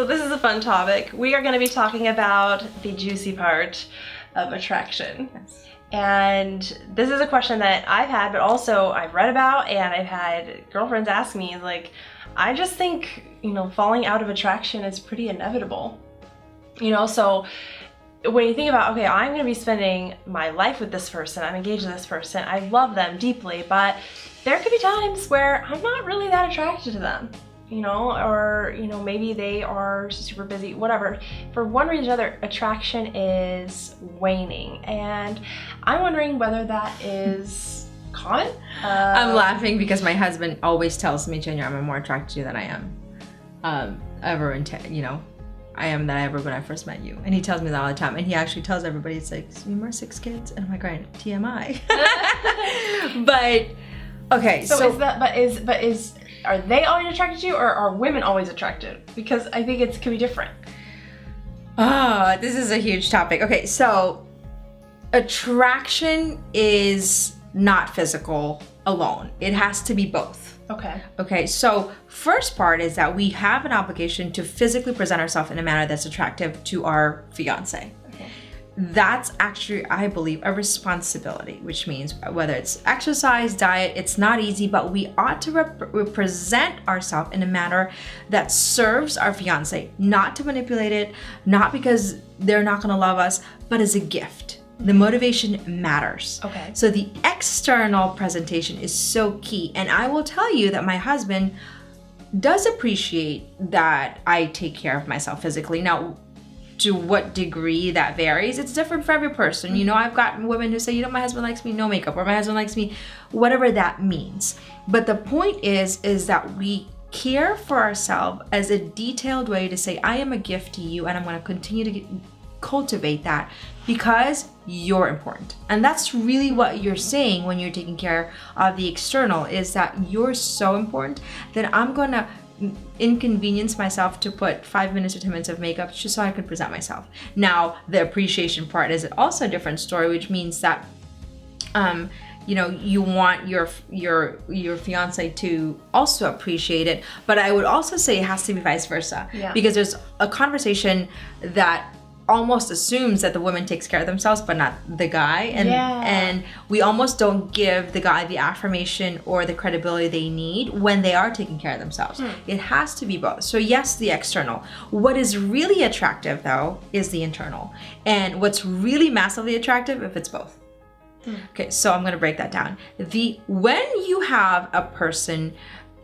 So this is a fun topic. We are going to be talking about the juicy part of attraction. Yes. And this is a question that I've had, but also I've read about, and I've had girlfriends ask me, like, I just think, falling out of attraction is pretty inevitable. So when you think about, okay, I'm going to be spending my life with this person, I'm engaged with this person, I love them deeply, but there could be times where I'm not really that attracted to them. Or maybe they are super busy, whatever. For one reason or another, attraction is waning. And I'm wondering whether that is common. I'm laughing because my husband always tells me, Junior, I'm more attracted to you than I am I am than I ever when I first met you. And he tells me that all the time. And he actually tells everybody, it's like, you remember 6 kids? And I'm like, right, TMI. But, okay, so. Are they always attracted to you, or are women always attracted? Because I think it could be different. Oh, this is a huge topic. Okay, so attraction is not physical alone. It has to be both. Okay, so first part is that we have an obligation to physically present ourselves in a manner that's attractive to our fiance. That's actually, I believe, a responsibility, which means whether it's exercise, diet, it's not easy, but we ought to represent ourselves in a manner that serves our fiance, not to manipulate it, not because they're not going to love us, but as a gift. The motivation matters. Okay. So the external presentation is so key. And I will tell you that my husband does appreciate that I take care of myself physically. Now, to what degree that varies, it's different for every person. I've got women who say, my husband likes me no makeup, or my husband likes me, whatever that means. But the point is that we care for ourselves as a detailed way to say, I am a gift to you, and I'm going to continue to cultivate that because you're important. And that's really what you're saying when you're taking care of the external, is that you're so important that I'm going to inconvenience myself to put 5 minutes or 10 minutes of makeup just so I could present myself. Now, the appreciation part is also a different story, which means that you want your fiance to also appreciate it. But I would also say it has to be vice versa. Yeah. Because there's a conversation that almost assumes that the woman takes care of themselves but not the guy, and we almost don't give the guy the affirmation or the credibility they need when they are taking care of themselves. It has to be both. So yes, the external. What is really attractive though is the internal, and what's really massively attractive if it's both. Okay, so I'm going to break that down. When you have a person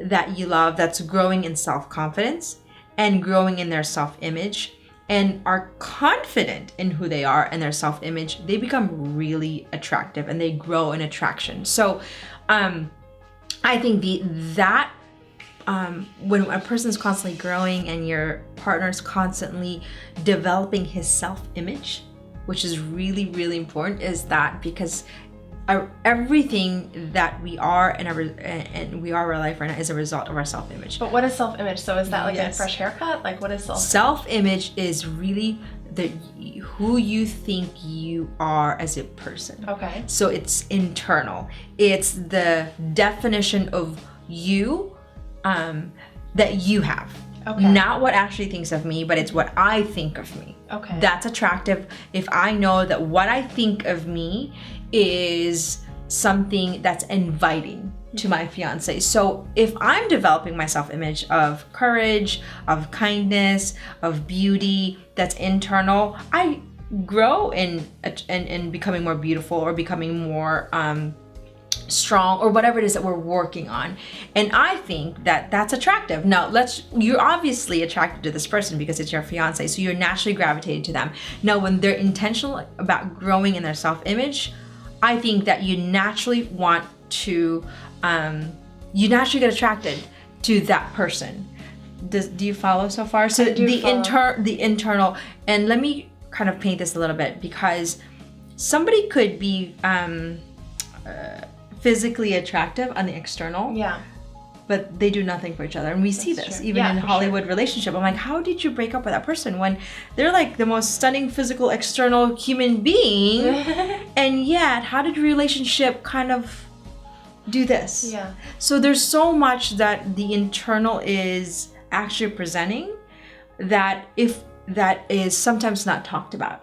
that you love that's growing in self-confidence and growing in their self-image and are confident in who they are and their self-image, they become really attractive and they grow in attraction. So I think when a person's constantly growing and your partner's constantly developing his self-image, which is really, really important, is that because everything that we are and we are in our life right now is a result of our self-image. But what is self-image? So is that like a fresh haircut? Like, what is self-image? Self-image is really who you think you are as a person. Okay. So it's internal. It's the definition of you that you have. Okay. Not what Ashley thinks of me, but it's what I think of me. Okay. That's attractive if I know that what I think of me is something that's inviting to my fiance. So if I'm developing my self-image of courage, of kindness, of beauty, that's internal, I grow in becoming more beautiful or becoming more strong or whatever it is that we're working on. And I think that that's attractive. Now, you're obviously attracted to this person because it's your fiance, so you're naturally gravitated to them. Now, when they're intentional about growing in their self-image, I think that you naturally want to, you naturally get attracted to that person. Do you follow so far? So the internal, and let me kind of paint this a little bit, because somebody could be physically attractive on the external, but they do nothing for each other, and we see this even in Hollywood relationship. I'm like, how did you break up with that person when they're like the most stunning physical external human being, and yet how did your relationship kind of do this? So there's so much that the internal is actually presenting that is sometimes not talked about.